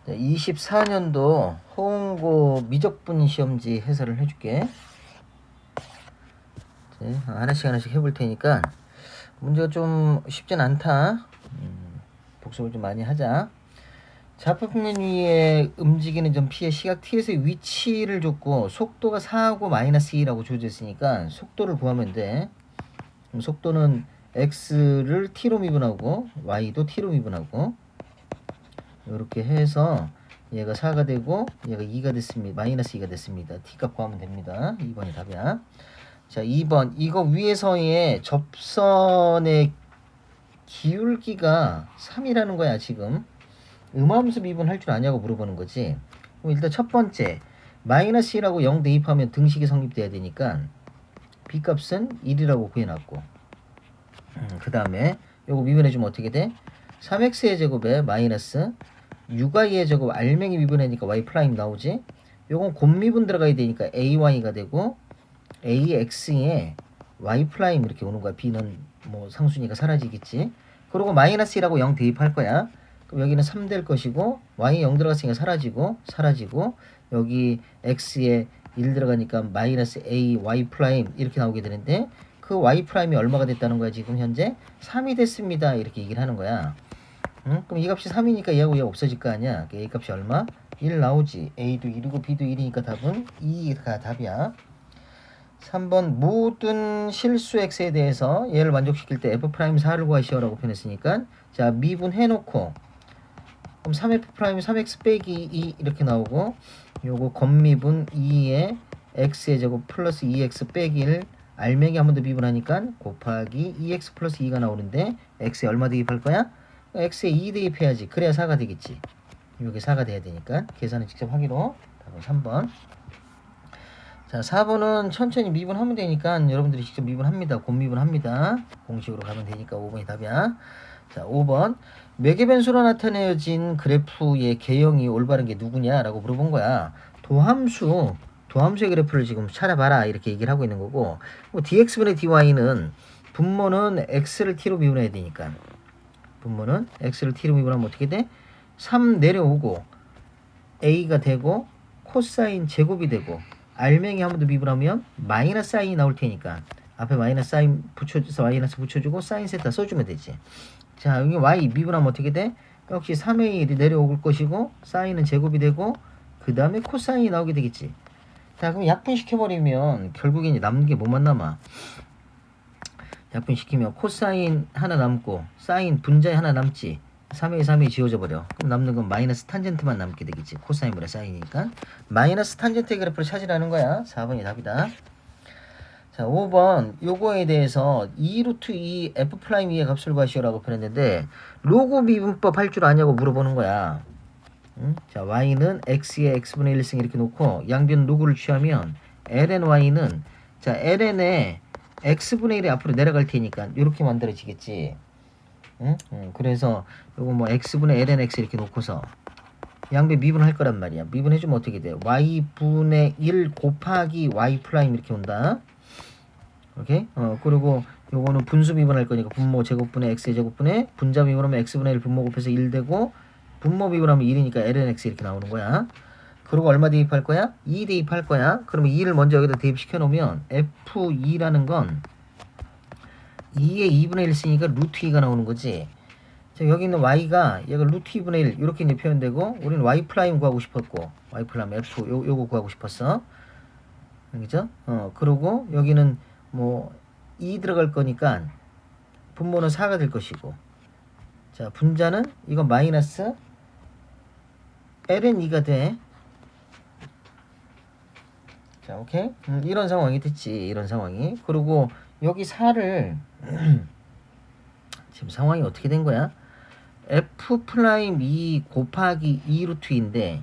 24년도 홍고 미적분 시험지 해설을 해줄게. 하나씩 하나씩 해볼 테니까 문제가 좀 쉽진 않다. 복습을 좀 많이 하자. 좌표평면 위에 움직이는 점 P의 시각 T에서의 위치를 줬고 속도가 4하고 마이너스 2라고 주어져 있으니까 속도를 구하면 돼. 그럼 속도는 X를 T로 미분하고 Y도 T로 미분하고 이렇게 해서 얘가 4가 되고 얘가 2가 됐습니다. 마이너스 2가 됐습니다. T값 구하면 됩니다. 2번이 답이야. 자, 2번. 이거 위에서의 접선의 기울기가 3이라는 거야, 지금. 음함수 미분할 줄 아냐고 물어보는 거지. 그럼 일단 첫 번째, 마이너스 1하고 0 대입하면 등식이 성립돼야 되니까 B값은 1이라고 구해놨고, 그 다음에 요거 미분해주면 어떻게 돼? 3x의 제곱에 마이너스 6y의 제곱 알맹이 미분하니까 y 프라임 나오지. 요건 곱미분 들어가야 되니까 ay가 되고 ax에 y 프라임 이렇게 오는 거야. b는 뭐 상수니까 사라지겠지. 그리고 마이너스 1하고 0 대입할 거야. 그럼 여기는 3 될 것이고 y 0 들어갔으니까 사라지고 여기 x에 1 들어가니까 마이너스 a y 프라임 이렇게 나오게 되는데 그 y 프라임이 얼마가 됐다는 거야. 지금 현재 3이 됐습니다. 이렇게 얘기를 하는 거야. 그럼 이 값이 3이니까 얘하고 얘 없어질 거 아니야. a 값이 얼마? 1 나오지. a도 1이고 b도 1이니까 답은 2가 답이야. 3번 모든 실수 x에 대해서 얘를 만족시킬 때 f'4를 구하시오라고 표현했으니까 자 미분해 놓고 그럼 3f' 3x 빼기 2 이렇게 나오고 요거 겉미분 2에 x의 제곱 플러스 2x 빼기 1 알맹이 한 번 더 미분하니까 곱하기 2x 플러스 2가 나오는데 x에 얼마 대입할 거야? x에 2 대입해야지. 그래야 4가 되겠지. 요게 4가 돼야 되니까 계산은 직접 하기로. 답은 3번. 자, 4번은 천천히 미분하면 되니까 여러분들이 직접 미분합니다. 곱미분합니다. 공식으로 가면 되니까 5번이 답이야. 자, 5번. 매개 변수로 나타내어진 그래프의 개형이 올바른 게 누구냐라고 물어본 거야. 도함수의 그래프를 지금 찾아봐라 이렇게 얘기를 하고 있는 거고 뭐 dx분의 dy는 분모는 x를 t로 미분해야 되니까 분모는 x를 t로 미분하면 어떻게 돼? 3 내려오고 a가 되고 코사인 제곱이 되고 알맹이 한 번 더 미분하면 마이너스 사인이 나올 테니까 앞에 마이너스 사인 붙여줘서 마이너스 붙여주고 사인 세타 써주면 되지. 자 여기 y 미분하면 어떻게 돼? 역시 3의 1이 내려올 것이고 사인은 제곱이 되고 그 다음에 코사인이 나오게 되겠지. 자 그럼 약분시켜버리면 결국엔 남는 게 뭐만 남아? 약분시키면 코사인 하나 남고 사인 분자에 하나 남지. 3의 3이 지워져 버려. 그럼 남는 건 마이너스 탄젠트만 남게 되겠지. 코사인분의 사인이니까 마이너스 탄젠트의 그래프를 찾으라는 거야. 4번이 답이다. 자 5번 요거에 대해서 2루트 2 F'2의 값을 구하시오라고 표현했는데 로그 미분법 할 줄 아냐고 물어보는 거야. 자 y는 x의 x분의 1승 이렇게 놓고 양변 로그를 취하면 lny는 자 ln에 x분의 1이 앞으로 내려갈 테니까 이렇게 만들어지겠지. 그래서 요거 뭐 x분의 lnx 이렇게 놓고서 양변 미분할 거란 말이야. 미분해주면 어떻게 돼? y분의 1 곱하기 y 프라임 이렇게 온다. 오케이? 그리고 요거는 분수 미분할 거니까 분모 제곱분의 x의 제곱분의 분자 미분하면 x분의 1 분모 곱해서 1 되고 분모 미분하면 1이니까 lnx 이렇게 나오는 거야. 그리고 얼마 대입할 거야? 2 대입할 거야. 그러면 2를 먼저 여기다 대입시켜 놓으면 f2라는 건 2의 2분의 1 쓰니까 루트 2가 나오는 거지. 자, 여기 있는 y가 얘가 루트 2분의 1 이렇게 이제 표현되고 우리는 y 프라임 구하고 싶었고 y 프라임 f 요거 구하고 싶었어. 그죠? 그리고 여기는 뭐 2 들어갈 거니까 분모는 4가 될 것이고 자 분자는 이건 마이너스 ln 2가 돼. 자 오케이? 이런 상황이 됐지. 이런 상황이. 그리고 여기 4를 지금 상황이 어떻게 된 거야? f'2 곱하기 2 루트인데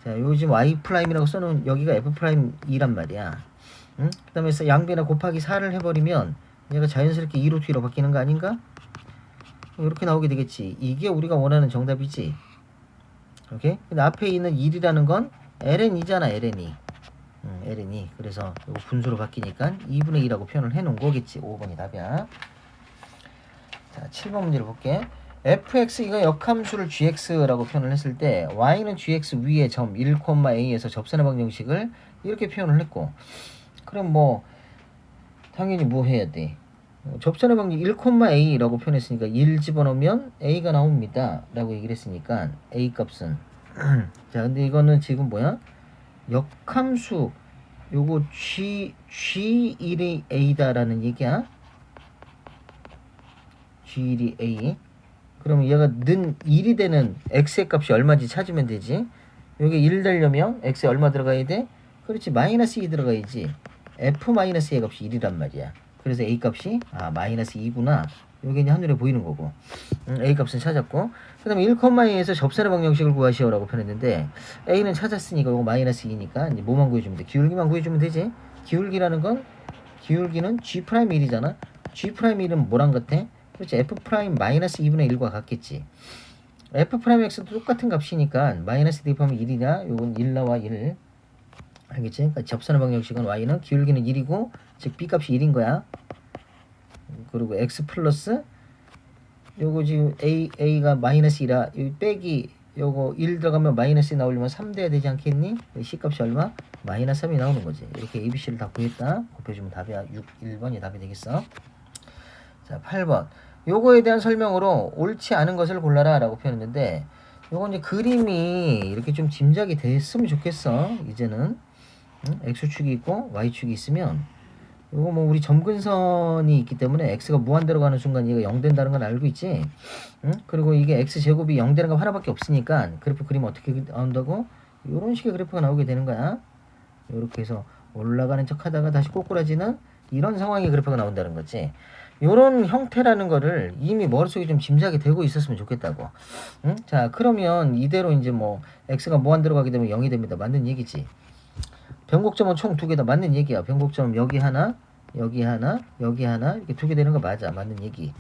자 요즘 y 프라임이라고 써놓은 여기가 f'2란 말이야. 그 다음에 양변에 곱하기 4를 해버리면 얘가 자연스럽게 2 루트 2로 바뀌는 거 아닌가? 이렇게 나오게 되겠지. 이게 우리가 원하는 정답이지. 오케이? 근데 앞에 있는 1이라는 건 ln이잖아. ln이 ln이. 그래서 이거 분수로 바뀌니까 2분의 2라고 표현을 해놓은 거겠지. 5번이 답이야. 자 7번 문제를 볼게. fx 이거 역함수를 gx라고 표현을 했을 때 y는 gx 위에 점 1,a에서 접선의 방정식을 이렇게 표현을 했고, 그럼 뭐 당연히 뭐 해야 돼? 접선의 방정 1,a라고 표현했으니까 1 집어넣으면 a가 나옵니다 라고 얘기를 했으니까 a 값은 자, 근데 이거는 지금 뭐야? 역함수 요거 G1이 A다라는 얘기야. G1이 A. 그러면 얘가 는 1이 되는 X의 값이 얼마인지 찾으면 되지. 여기 1 되려면 X에 얼마 들어가야 돼? 그렇지, 마이너스 2 들어가야지. F-A의 값이 1이란 말이야. 그래서 A 값이 마이너스 2구나. 여기 이제 한눈에 보이는 거고. A 값은 찾았고, 그 다음에 1,a에서 접선의 방정식을 구하시오라고 표현했는데 A는 찾았으니까 이거 마이너스 2니까 이제 뭐만 구해주면 돼? 기울기만 구해주면 되지. 기울기라는 건, 기울기는 G'1이잖아. G'1은 뭐랑 같아? 그렇지, F' 마이너스 2분의 1과 같겠지. F'X도 똑같은 값이니까 마이너스 대입하면 1이냐? 요건 1 나와 1. 알겠지? 그러니까 접선의 방정식은 Y는 기울기는 1이고, 즉 B 값이 1인 거야. 그리고 X 플러스 요거 지금 A가 마이너스 1이라 요 빼기 요거 1 들어가면 마이너스 나오려면 3 돼야 되지 않겠니? C 값이 얼마? 마이너스 3이 나오는 거지. 이렇게 ABC를 다 구했다. 곱해주면 답이 1번이 답이 되겠어. 자, 8번. 요거에 대한 설명으로 옳지 않은 것을 골라라 라고 표현했는데, 요건 이제 그림이 이렇게 좀 짐작이 됐으면 좋겠어. 이제는 X축이 있고 Y축이 있으면 요거 뭐 우리 점근선이 있기 때문에 x가 무한대로 가는 순간 얘가 0 된다는 건 알고 있지. 응? 그리고 이게 x제곱이 0 되는 거 하나밖에 없으니까 그래프 그리면 어떻게 나온다고? 요런 식의 그래프가 나오게 되는 거야. 요렇게 해서 올라가는 척 하다가 다시 꼬꾸라지는 이런 상황의 그래프가 나온다는 거지. 요런 형태라는 거를 이미 머릿속에 좀 짐작이 되고 있었으면 좋겠다고. 응? 자, 그러면 이대로 이제 뭐 x가 무한대로 가게 되면 0이 됩니다. 맞는 얘기지. 변곡점은 총 2개 다 맞는 얘기야. 변곡점 여기 하나, 여기 하나, 여기 하나, 이렇게 2개 되는 거 맞아. 맞는 얘기.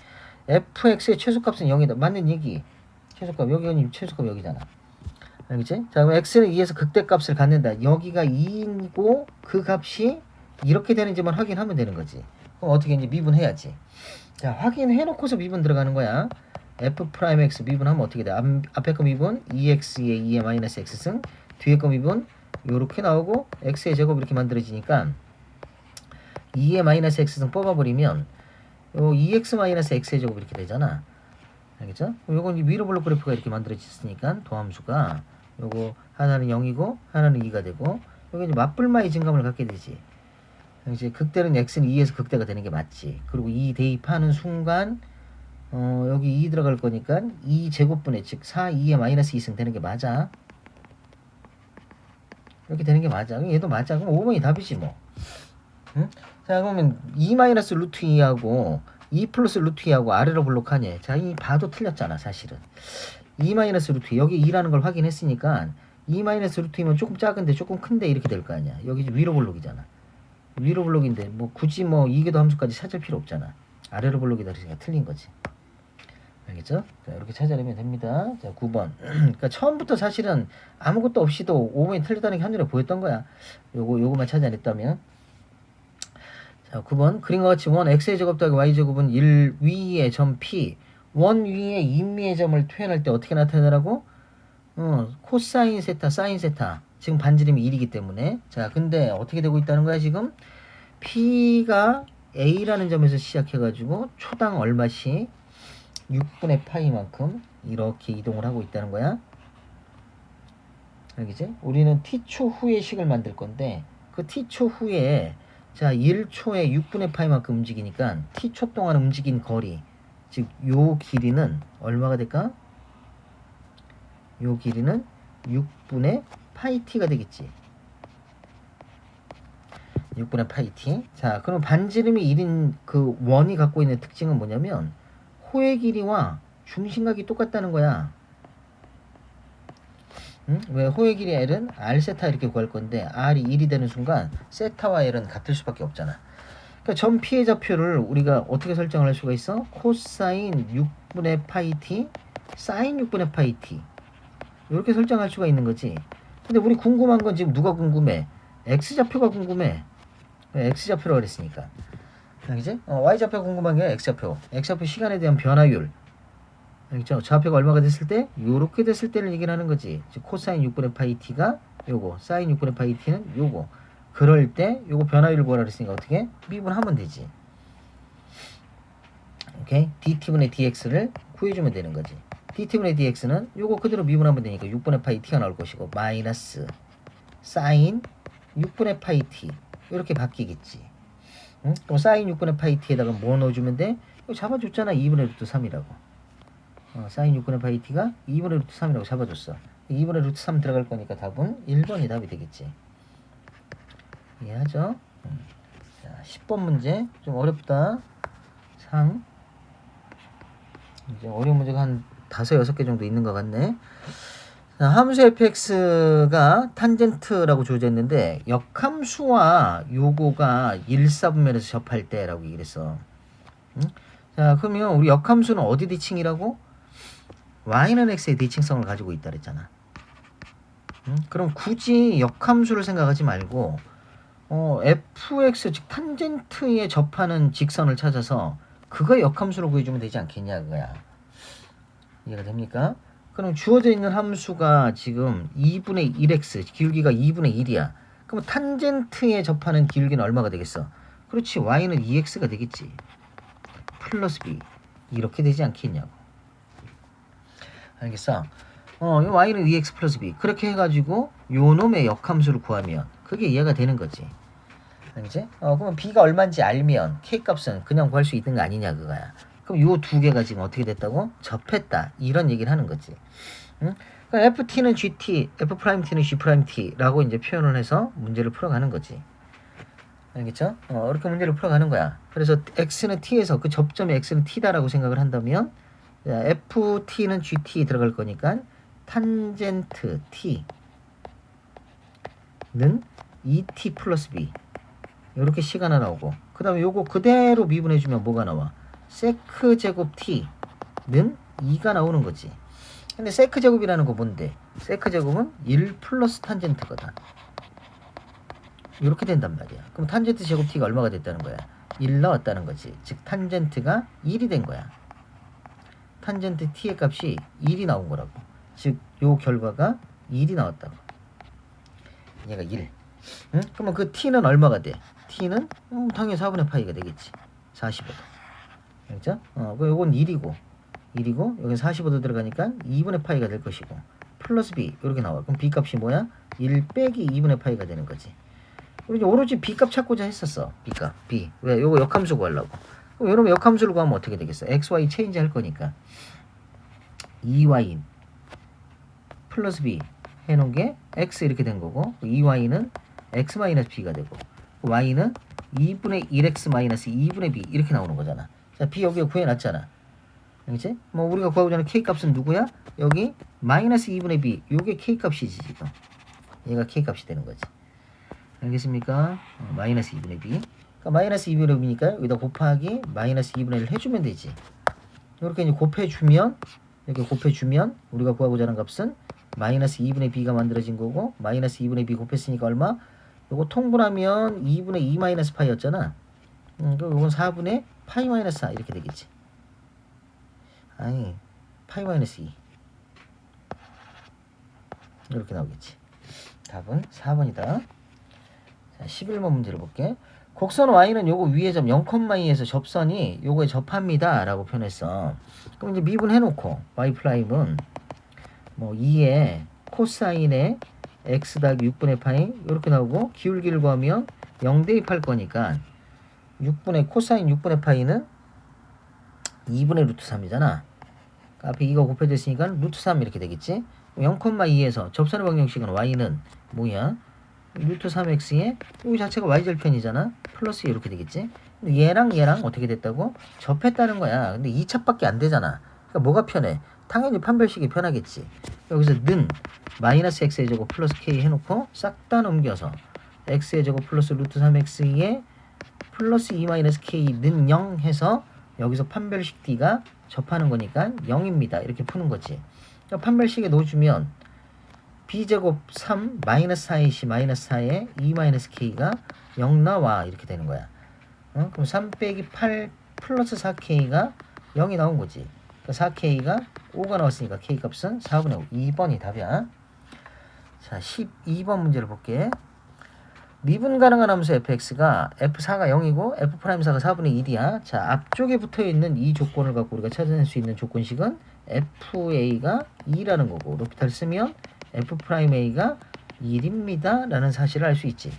fx의 최소값은 0이다. 맞는 얘기. 최소값, 여기가 최소값 여기잖아. 알겠지? 자, 그럼 x는 2에서 극대값을 갖는다. 여기가 2이고 그 값이 이렇게 되는지만 확인하면 되는 거지. 그럼 어떻게 이제 미분해야지. 자, 확인해놓고서 미분 들어가는 거야. f'x 미분하면 어떻게 돼? 앞에 거 미분 2x의 2의 마이너스 x승, 뒤에 거 미분 요렇게 나오고 x의 제곱 이렇게 만들어지니까 2의 마이너스 x승 뽑아버리면 요 2x 마이너스 x의 제곱 이렇게 되잖아. 알겠죠? 요건 위로 블록 그래프가 이렇게 만들어졌으니까 도함수가 요거 하나는 0이고 하나는 2가 되고, 여기 이제 맞불마의 증감을 갖게 되지. 이제 극대는 x는 2에서 극대가 되는 게 맞지. 그리고 2 대입하는 순간 여기 2 들어갈 거니까 2 제곱분의 즉 4, 2의 마이너스 2승 되는 게 맞아. 이렇게 되는 게 맞아. 얘도 맞아. 그럼 5번이 답이지 뭐. 응? 자, 그러면 2 마이너스 루트 2하고 2 플러스 루트 2하고 아래로 블록하냐. 자, 이 봐도 틀렸잖아 사실은. 2 마이너스 루트 2 여기 2라는 걸 확인했으니까 2 마이너스 루트 2면 조금 작은데 조금 큰데 이렇게 될 거 아니야. 여기 위로 블록이잖아. 위로 블록인데 뭐 굳이 뭐 이계도 함수까지 찾을 필요 없잖아. 아래로 블록이다 그러니까 틀린 거지. 알겠죠? 자, 이렇게 찾아내면 됩니다. 자, 9번. 그러니까 처음부터 사실은 아무것도 없이도 5번이 틀렸다는 게 한눈에 보였던 거야. 요거만 찾아냈다면. 자, 9번. 그림과 같이 원 x의 제곱 더하기 y 제곱은 1 위의 점 p. 원 위의 인미의 점을 표현할 때 어떻게 나타내라고? 코사인 세타, 사인 세타. 지금 반지름이 1이기 때문에. 자, 근데 어떻게 되고 있다는 거야, 지금? p가 a라는 점에서 시작해가지고 초당 얼마씩 6분의 파이만큼 이렇게 이동을 하고 있다는 거야. 알겠지? 우리는 t초 후에 식을 만들 건데 그 t초 후에 자 1초에 6분의 파이만큼 움직이니까 t초 동안 움직인 거리, 즉 요 길이는 얼마가 될까? 요 길이는 6분의 파이 t가 되겠지. 6분의 파이 t. 자, 그럼 반지름이 1인 그 원이 갖고 있는 특징은 뭐냐면 호의 길이와 중심각이 똑같다는 거야. 응? 왜 호의 길이 L은 R 세타 이렇게 구할 건데 R이 1이 되는 순간 세타와 L은 같을 수밖에 없잖아. 그러니까 점 P의 좌표를 우리가 어떻게 설정을 할 수가 있어? 코사인 6분의 파이 T, 사인 6분의 파이 T 이렇게 설정할 수가 있는 거지. 근데 우리 궁금한 건 지금 누가 궁금해? X좌표가 궁금해. X좌표라고 그랬으니까. 알겠지? Y좌표 궁금한 게 X좌표. X좌표 시간에 대한 변화율. 알겠죠? 좌표가 얼마가 됐을 때? 요렇게 됐을 때를 얘기를 하는 거지. 즉 코사인 6분의 파이 t가 요거, 사인 6분의 파이 t는 요거. 그럴 때 요거 변화율 구하라 그랬으니까 어떻게? 미분하면 되지. 오케이? dt분의 dx를 구해주면 되는 거지. dt분의 dx는 요거 그대로 미분하면 되니까 6분의 파이 t가 나올 것이고 마이너스 사인 6분의 파이 t 이렇게 바뀌겠지. 응? 그럼 사인 6분의 파이 t에다가 뭐 넣어주면 돼? 이거 잡아줬잖아. 2분의 루트 3이라고. 사인 6분의 파이 t가 2분의 루트 3이라고 잡아줬어. 2분의 루트 3 들어갈 거니까 답은 1번이 답이 되겠지. 이해하죠? 자, 10번 문제 좀 어렵다. 상 이제 어려운 문제가 한 5, 6개 정도 있는 것 같네. 자, 함수 fx가 탄젠트라고 주어져 있는데 역함수와 요거가 1사분면에서 접할 때라고 얘기를 했어. 응? 자, 그러면 우리 역함수는 어디 대칭이라고? y는 x의 대칭성을 가지고 있다 그랬잖아. 응? 그럼 굳이 역함수를 생각하지 말고 fx 즉 탄젠트에 접하는 직선을 찾아서 그거 역함수로 구해주면 되지 않겠냐 그거야. 이해가 됩니까? 그럼 주어져 있는 함수가 지금 2분의 1x 기울기가 2분의 1이야. 그럼 탄젠트에 접하는 기울기는 얼마가 되겠어? 그렇지, y는 2x가 되겠지. 플러스 b 이렇게 되지 않겠냐고. 알겠어? 이 y는 2x 플러스 b 그렇게 해가지고 요 놈의 역함수를 구하면 그게 이해가 되는 거지. 알겠지? 그러면 b가 얼마인지 알면 k 값은 그냥 구할 수 있는 거 아니냐 그거야. 그럼 요 두 개가 지금 어떻게 됐다고? 접했다. 이런 얘기를 하는 거지. 응? 그러니까 ft는 gt, f't는 g't라고 이제 표현을 해서 문제를 풀어가는 거지. 알겠죠? 이렇게 문제를 풀어가는 거야. 그래서 x는 t에서 그 접점에 x는 t다라고 생각을 한다면 ft는 gt 들어갈 거니까 탄젠트 t는 et 플러스 b 이렇게 c가 하나 나오고 그 다음에 요거 그대로 미분해주면 뭐가 나와? 세크 제곱 t는 2가 나오는 거지. 근데 세크 제곱이라는 거 뭔데? 세크 제곱은 1 플러스 탄젠트거든. 이렇게 된단 말이야. 그럼 탄젠트 제곱 t가 얼마가 됐다는 거야? 1 나왔다는 거지. 즉 탄젠트가 1이 된 거야. 탄젠트 t의 값이 1이 나온 거라고. 즉 요 결과가 1이 나왔다고. 얘가 1. 응? 그러면 그 t는 얼마가 돼? t는 당연히 4분의 파이가 되겠지. 45도. 알겠죠? 그럼 요건 1이고 여기 45도 들어가니까 2분의 파이가 될 것이고 플러스 b 이렇게 나와. 그럼 b 값이 뭐야? 1 빼기 2분의 파이가 되는 거지. 우리 이제 오로지 b 값 찾고자 했었어. b 값. b. 왜? 요거 역함수 구하려고. 그럼 여러분 역함수를 구하면 어떻게 되겠어? x, y 체인지 할 거니까 2y 플러스 b 해놓은 게 x 이렇게 된 거고 2y는 x 마이너스 b가 되고 y는 2분의 1x 마이너스 2분의 b 이렇게 나오는 거잖아. 자, b 여기 구해놨잖아. 그치? 뭐 우리가 구하고자 하는 k 값은 누구야? 여기 마이너스 2분의 b 요게 k 값이지 지금. 얘가 k 값이 되는 거지. 알겠습니까? 마이너스 2분의 b. 그러니까 마이너스 2분의 b니까 여기다 곱하기 마이너스 2분의 1을 해주면 되지. 이렇게 이제 곱해주면 이렇게 곱해주면 우리가 구하고자 하는 값은 마이너스 2분의 b가 만들어진 거고 마이너스 2분의 b 곱했으니까 얼마? 요거 통분하면 2분의 2 마이너스 파이였잖아. 그럼 요건 4분의 파이 마이너스 4 이렇게 되겠지. 아니 파이 마이너스 2 이렇게 나오겠지. 답은 4번이다. 자, 11번 문제를 볼게. 곡선 y는 요거 위에 점 0,2에서 접선이 요거에 접합니다 라고 표현했어. 그럼 이제 미분해 놓고 y 프라임은 뭐 2에 코사인의 x 더하기 6분의 파이 이렇게 나오고 기울기를 구하면 0 대입할 거니까 6분의 코사인 6분의 파이는 2분의 루트 3이잖아. 앞에 2가 곱해져 있으니까 루트 3 이렇게 되겠지. 0,2에서 접선의 방정식은 y는 뭐야? 루트 3x에 이 자체가 y절편이잖아. 플러스 이렇게 되겠지. 근데 얘랑 어떻게 됐다고? 접했다는 거야. 근데 2차밖에 안 되잖아. 그러니까 뭐가 편해? 당연히 판별식이 편하겠지. 여기서 는 마이너스 x의 제곱 플러스 k 해놓고 싹 다 넘겨서 x의 제곱 플러스 루트 3x에 플러스 2 마이너스 k는 0 해서 여기서 판별식 d가 접하는 거니까 0입니다. 이렇게 푸는 거지. 그러니까 판별식에 넣어주면 b제곱 3 마이너스 4의 시 마이너스 4에 2 마이너스 k가 0 나와 이렇게 되는 거야. 그럼 3 빼기 8 플러스 4k가 0이 나온 거지. 4K가 5가 나왔으니까 K 값은 4분의 5. 2번이 답이야. 자, 12번 문제를 볼게. 미분 가능한 함수 fx가 f4가 0이고 f'4가 4분의 1이야. 자, 앞쪽에 붙어있는 이 조건을 갖고 우리가 찾아낼 수 있는 조건식은 fa가 2라는 거고, 로피탈 쓰면 f'a가 1입니다 라는 사실을 알 수 있지.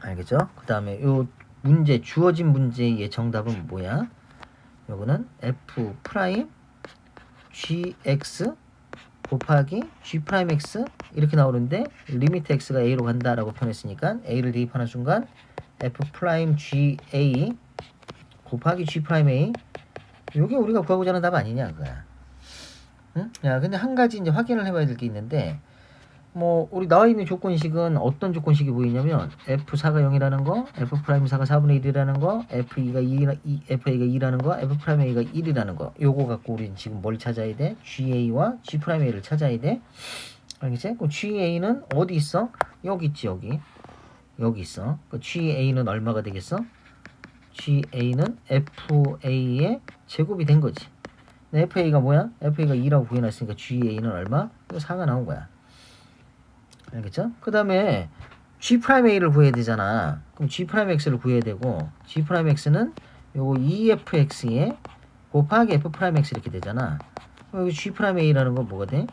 알겠죠? 그 다음에 요 문제, 주어진 문제의 정답은 뭐야? 요거는 f' gx 곱하기 g'x 이렇게 나오는데 리미트 x가 a로 간다라고 표현했으니까 a를 대입하는 순간 f'ga 곱하기 g'a 요게 우리가 구하고자 하는 답 아니냐 그거야. 응? 야, 근데 한 가지 이제 확인을 해봐야 될 게 있는데, 뭐 우리 나와 있는 조건식은 어떤 조건식이 보이냐면 f4가 0이라는 거, f'4가 4분의 1이라는 거, fa가 2라는 거, f'a가 1이라는 거. 요거 갖고 우리는 지금 뭘 찾아야 돼? ga와 g'a를 찾아야 돼. 알겠지? 그럼 ga는 어디 있어? 여기 있지, 여기. 여기 있어. 그 ga는 얼마가 되겠어? ga는 fa의 제곱이 된 거지. fa가 뭐야? fa가 2라고 구해놨으니까 ga는 얼마? 4가 나온 거야. 알겠죠? 그 다음에 g'a를 구해야 되잖아. 그럼 g'x를 구해야 되고, g'x는 요거 efx에 곱하기 f'x 이렇게 되잖아. 그럼 여기 g'a라는 건 뭐가 돼?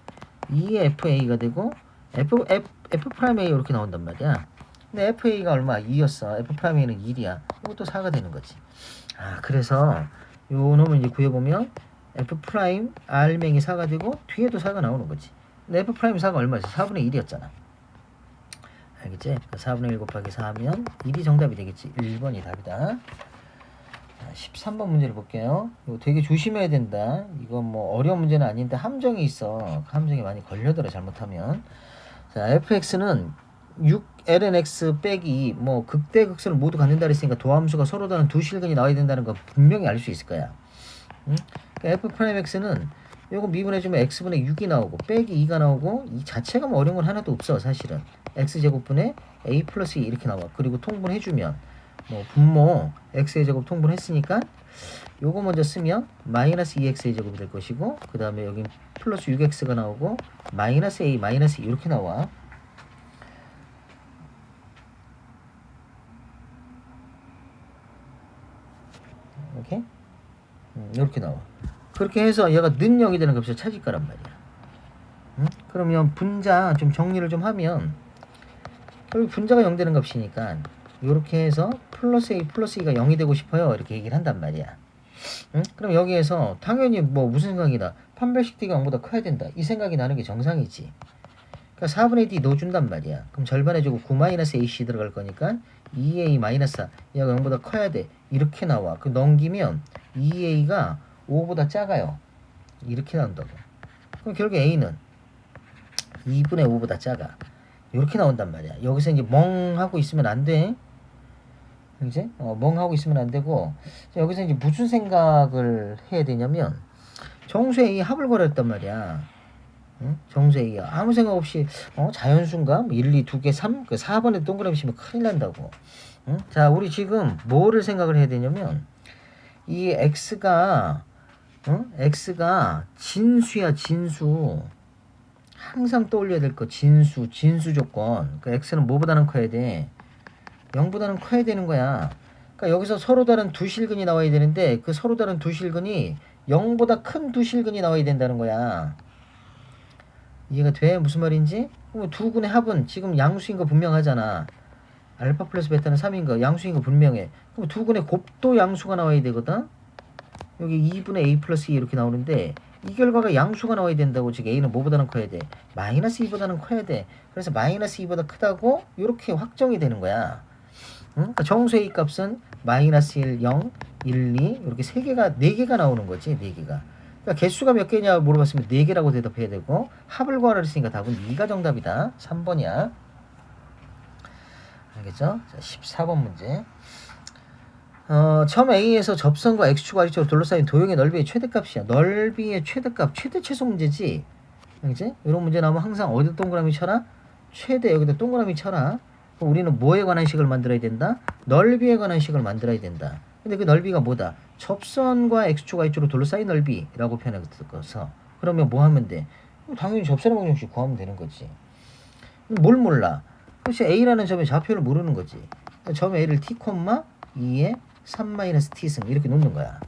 efa가 되고 f'a 이렇게 나온단 말이야. 근데 fa가 얼마? 2였어. f'a는 1이야. 이것도 4가 되는 거지. 아, 그래서 요 놈을 이제 구해보면 f'r맹이 4가 되고 뒤에도 4가 나오는 거지. 근데 f'4가 얼마였어? 4분의 1이었잖아. 알겠지? 4분의 1 곱하기 4 하면 1이 정답이 되겠지. 1번이 답이다. 13번 문제를 볼게요. 이거 되게 조심해야 된다. 이건 뭐 어려운 문제는 아닌데 함정이 있어. 함정이 많이 걸려들어 잘못하면. 자, fx는 6lnx 빼기 뭐 극대극선을 모두 갖는다 그랬으니까 도함수가 서로 다른 두 실근이 나와야 된다는 거 분명히 알 수 있을 거야. 응? 그러니까 f'x는 요거 미분해주면 x분의 6이 나오고 빼기 2가 나오고 이 자체가 뭐 어려운 건 하나도 없어 사실은. x제곱분의 a 플러스 2 이렇게 나와. 그리고 통분해주면 뭐 분모 x의 제곱 통분했으니까 요거 먼저 쓰면 마이너스 2x의 제곱이 될 것이고, 그 다음에 여기 플러스 6x가 나오고 마이너스 a 마이너스 2 이렇게 나와. 이렇게 이렇게 나와. 그렇게 해서 얘가 는 0이 되는 값을 찾을 거란 말이야. 응? 그러면 분자 좀 정리를 좀 하면, 그리고 분자가 0 되는 값이니까 이렇게 해서 플러스 a 플러스 2가 0이 되고 싶어요 이렇게 얘기를 한단 말이야. 응? 그럼 여기에서 당연히 뭐 무슨 생각이다, 판별식 d가 0보다 커야 된다 이 생각이 나는 게 정상이지. 그러니까 4분의 d 넣어준단 말이야. 그럼 절반해주고 9-ac 들어갈 거니까 2a 마이너스 4 얘가 0보다 커야 돼 이렇게 나와. 그 넘기면 2a가 5보다 작아요 이렇게 나온다고. 그럼 결국 a는 2분의 5보다 작아 이렇게 나온단 말이야. 여기서 이제 멍하고 있으면 안 돼. 이제 멍하고 있으면 안 되고, 여기서 이제 무슨 생각을 해야 되냐면 정수 A 합을 걸었단 말이야. 응? 정수 A 아무 생각 없이 자연수인가? 1, 2, 2개, 3, 그 4번에 동그라미 치면 큰일 난다고. 응? 자, 우리 지금 뭐를 생각을 해야 되냐면 이 x가 x가 진수야 진수. 항상 떠올려야 될 거 진수 조건. 그 x는 뭐보다는 커야 돼? 0보다는 커야 되는 거야. 그러니까 여기서 서로 다른 두 실근이 나와야 되는데 그 서로 다른 두 실근이 0보다 큰 두 실근이 나와야 된다는 거야. 이해가 돼? 무슨 말인지? 두 군의 합은 지금 양수인 거 분명하잖아. 알파 플러스 베타는 3인 거 양수인 거 분명해. 그럼 두 군의 곱도 양수가 나와야 되거든. 여기 2분의 a 플러스 2 이렇게 나오는데 이 결과가 양수가 나와야 된다고. 즉 a는 뭐보다는 커야 돼? 마이너스 2보다는 커야 돼. 그래서 마이너스 2보다 크다고 이렇게 확정이 되는 거야. 응? 그러니까 정수 a 값은 마이너스 1, 0, 1, 2 이렇게 4개가 나오는 거지. 4개가. 그러니까 개수가 몇 개냐 물어봤으면 4개라고 대답해야 되고, 합을 구하라 했으니까 답은 2가 정답이다. 3번이야. 알겠죠? 자, 14번 문제. 점 A에서 접선과 X축 Y축으로 둘러싸인 도형의 넓이의 최대값이야. 넓이의 최대값, 최대 최소 문제지. 알겠지? 이런 문제 나오면 항상 어디다 동그라미 쳐라? 최대 여기다 동그라미 쳐라. 그럼 우리는 뭐에 관한 식을 만들어야 된다? 넓이에 관한 식을 만들어야 된다. 근데 그 넓이가 뭐다? 접선과 x축 y축으로 둘러싸인 넓이라고 표현해서 그러면 뭐 하면 돼? 당연히 접선의 방정식 구하면 되는 거지. 뭘 몰라? 그렇지, a라는 점의 좌표를 모르는 거지. 점 a를 t, 2에 3-t승 이렇게 놓는 거야.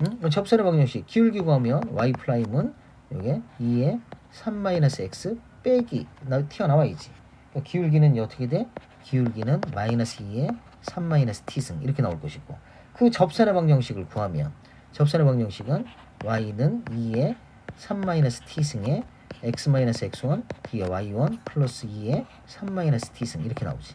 응? 접선의 방정식 기울기 구하면 y 프라임은 여기 2에 3-x 빼기 튀어나와야지. 그러니까 기울기는 어떻게 돼? 기울기는 마이너스 2에 3-t승 이렇게 나올 것이고, 그 접선의 방정식을 구하면 접선의 방정식은 y는 2에 3-t승에 x-x1 뒤에 y1 플러스 2에 3-t승 이렇게 나오지.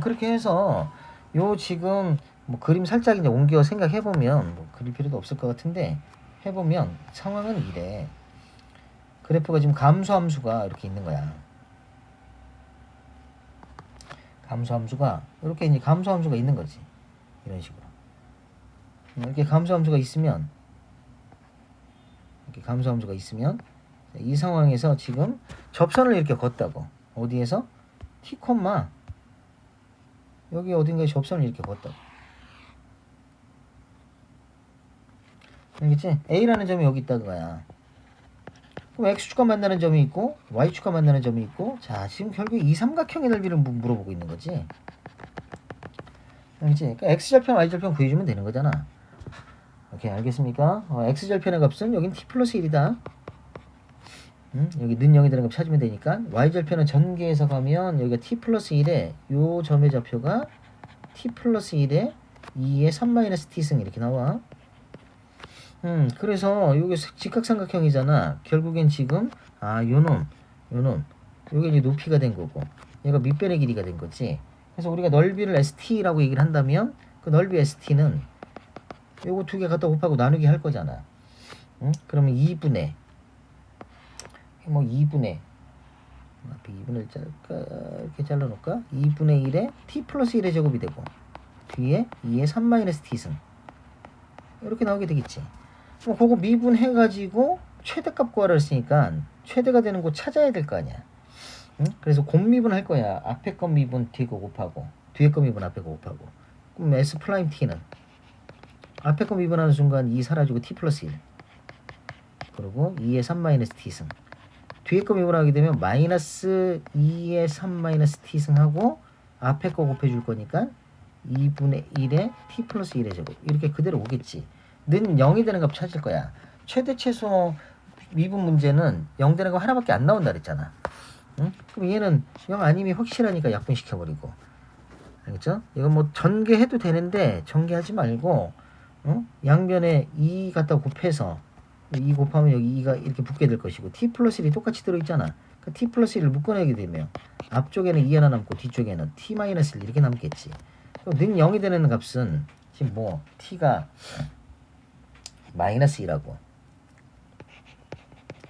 그렇게 해서 요 지금 뭐 그림 살짝 이제 옮겨 생각해보면 뭐 그릴 필요도 없을 것 같은데 해보면 상황은 이래. 그래프가 지금 감소함수가 이렇게 있는 거야. 감소함수가 이렇게 이제 감소함수가 있는 거지. 이런 식으로. 이렇게 감소함수가 있으면 이 상황에서 지금 접선을 이렇게 걷다고. 어디에서? t, 여기 어딘가에 접선을 이렇게 걷다고. 알겠지? A라는 점이 여기 있다는 거야. 그럼 X축과 만나는 점이 있고 Y축과 만나는 점이 있고, 자 지금 결국 이 삼각형의 넓이를 물어보고 있는 거지. 알겠지? 그러니까 X절편, Y절편 구해주면 되는 거잖아. 오케이, 알겠습니까? X절편의 값은 여긴 t 플러스 1이다. 여기 는 0이 되는 값 찾으면 되니까 Y절편은 전개해서 가면 여기가 t 플러스 1에 요 점의 좌표가 t 플러스 1에 2에 3-t승 이렇게 나와. 그래서 요게 직각삼각형이잖아. 결국엔 지금 요놈 요게 이제 높이가 된 거고 얘가 밑변의 길이가 된 거지. 그래서 우리가 넓이를 st라고 얘기를 한다면 그 넓이 st는 요거 두 개 갖다 곱하고 나누기 할 거잖아. 그러면 2분의 뭐 2분의 앞에 2분의 1 자를까? 이렇게 잘라놓을까? 2분의 1에 t 플러스 1의 제곱이 되고 뒤에 2에 3-t승 이렇게 나오게 되겠지. 뭐 그거 미분해가지고 최대값 구하라 했으니까 최대가 되는 거 찾아야 될 거 아니야. 그래서 곱미분 할 거야. 앞에 거 미분 뒤에 거 곱하고 뒤에 거 미분 앞에 거 곱하고. 그럼 s 프라임 t는 앞에 거 미분하는 순간 2 사라지고 t 플러스 1 그리고 2에 3-t승 뒤에 거 미분하게 되면 마이너스 2에 3-t승 하고 앞에 거 곱해줄 거니까 2분의 1에 t 플러스 1의 제곱 이렇게 그대로 오겠지. 는 0이 되는 값 찾을 거야. 최대 최소 미분 문제는 0 되는 값 하나밖에 안 나온다 그랬잖아. 그럼 얘는 0 아님이 확실하니까 약분시켜버리고. 알겠죠? 이건 뭐 전개해도 되는데 전개하지 말고 양변에 2 갖다 곱해서 2 곱하면 여기 2가 이렇게 붙게 될 것이고 t 플러스 1이 똑같이 들어있잖아. 그 t 플러스 1을 묶어내게 되면 앞쪽에는 2 하나 남고 뒤쪽에는 t 마이너스 1 이렇게 남겠지. 그럼 는 0이 되는 값은 지금 뭐 t가 마이너스 2라고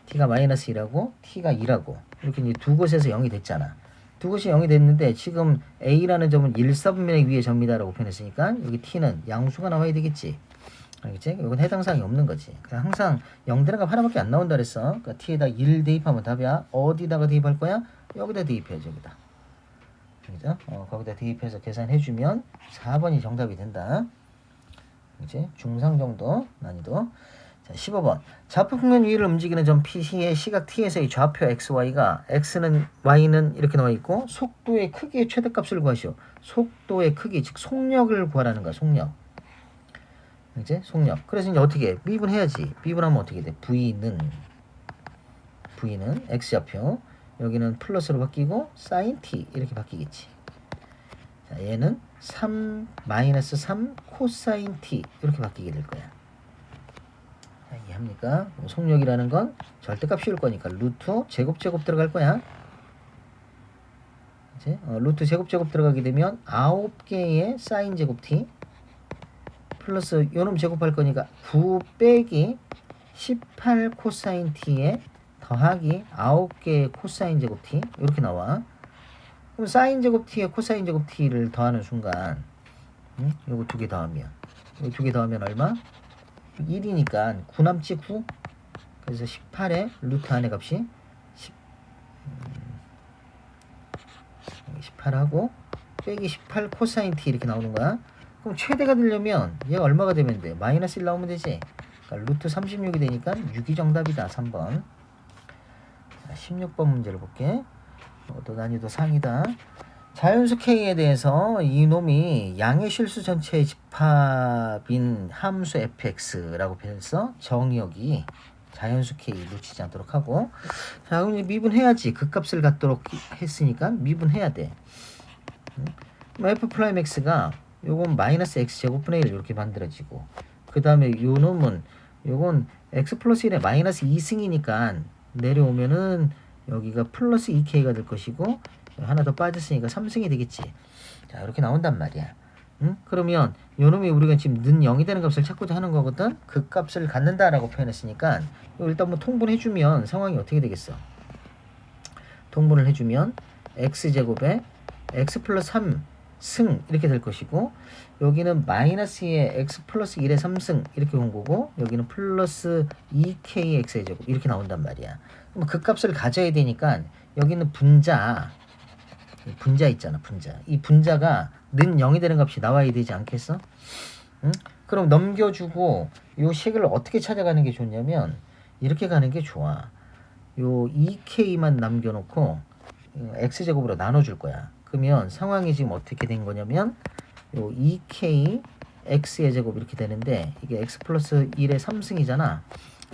t가 마이너스 2라고 t가 2라고 이렇게 이제 두 곳에서 0이 됐잖아. 두 곳이 0이 됐는데 지금 a라는 점은 1사분면의 위의 점이다라고 표현했으니까 여기 t는 양수가 나와야 되겠지. 알겠지? 이건 해당 사항이 없는 거지. 그냥 항상 0 되는 값 하나밖에 안 나온다 그랬어. 그러니까 t에다 1 대입하면 답이야. 어디다가 대입할 거야? 여기다 대입해야지. 여기다. 그죠? 거기다 대입해서 계산해주면 4번이 정답이 된다. 이제 중상 정도 난이도. 자, 15번. 좌표 평면 위를 움직이는 점 P의 시각 T에서의 좌표 XY가 X는 Y는 이렇게 나와 있고 속도의 크기의 최대값을 구하시오. 속도의 크기, 즉 속력을 구하라는 거야. 속력. 이제 속력. 그래서 이제 어떻게 해? 미분해야지. 미분하면 어떻게 돼? V는 X좌표. 여기는 플러스로 바뀌고 sin T 이렇게 바뀌겠지. 자, 얘는 3 마이너스 3 코사인 T 이렇게 바뀌게 될 거야. 자, 이해합니까? 속력이라는 건 절대값 씌울 거니까 루트 제곱 들어갈 거야. 이제 루트 제곱 들어가게 되면 9개의 사인 제곱 T 플러스 요놈 제곱할 거니까 9 빼기 18 코사인 T에 더하기 9개의 코사인 제곱 T 이렇게 나와. 그럼 사인 제곱 T에 코사인 제곱 T를 더하는 순간 요거 두 개 더하면 요거 두 개 더하면 얼마? 1이니까 9 남지 9. 그래서 18에 루트 안의 값이 18하고 빼기 18 코사인 T 이렇게 나오는 거야. 그럼 최대가 되려면 얘가 얼마가 되면 돼? 마이너스 1 나오면 되지. 그러니까 루트 36이 되니까 6이 정답이다. 3번. 자, 16번 문제를 볼게. 또 난이도 상이다. 자연수 K에 대해서 이놈이 양의 실수 전체의 집합인 함수 fx라고 표현해서 정의역이 자연수 K 놓치지 않도록 하고, 자 그럼 이제 미분해야지. 극값을 갖도록 했으니까 미분해야 돼. f 프라임 x가 요건 마이너스 x 제곱분의 1 이렇게 만들어지고, 그 다음에 요 놈은 요건 x 플러스 1에 마이너스 2승이니까 내려오면은 여기가 플러스 2k가 될 것이고, 하나 더 빠졌으니까 3승이 되겠지. 자 이렇게 나온단 말이야. 그러면 요놈이 우리가 지금 는 0이 되는 값을 찾고자 하는 거거든. 그 값을 갖는다라고 표현했으니까 일단 뭐 통분해주면 상황이 어떻게 되겠어? 통분을 해주면 x제곱에 x 플러스 3승 이렇게 될 것이고, 여기는 마이너스 2에 x 플러스 1에 3승 이렇게 온 거고, 여기는 플러스 2k x의 제곱 이렇게 나온단 말이야. 그럼 그 값을 가져야 되니까 여기는 분자 있잖아. 분자. 이 분자가 는 0이 되는 값이 나와야 되지 않겠어? 응? 그럼 넘겨주고 요 식을 어떻게 찾아가는 게 좋냐면 이렇게 가는 게 좋아. 요 2k만 남겨놓고 x제곱으로 나눠줄 거야. 그러면 상황이 지금 어떻게 된 거냐면 요 2k x의 제곱 이렇게 되는데, 이게 x 플러스 1의 3승이잖아.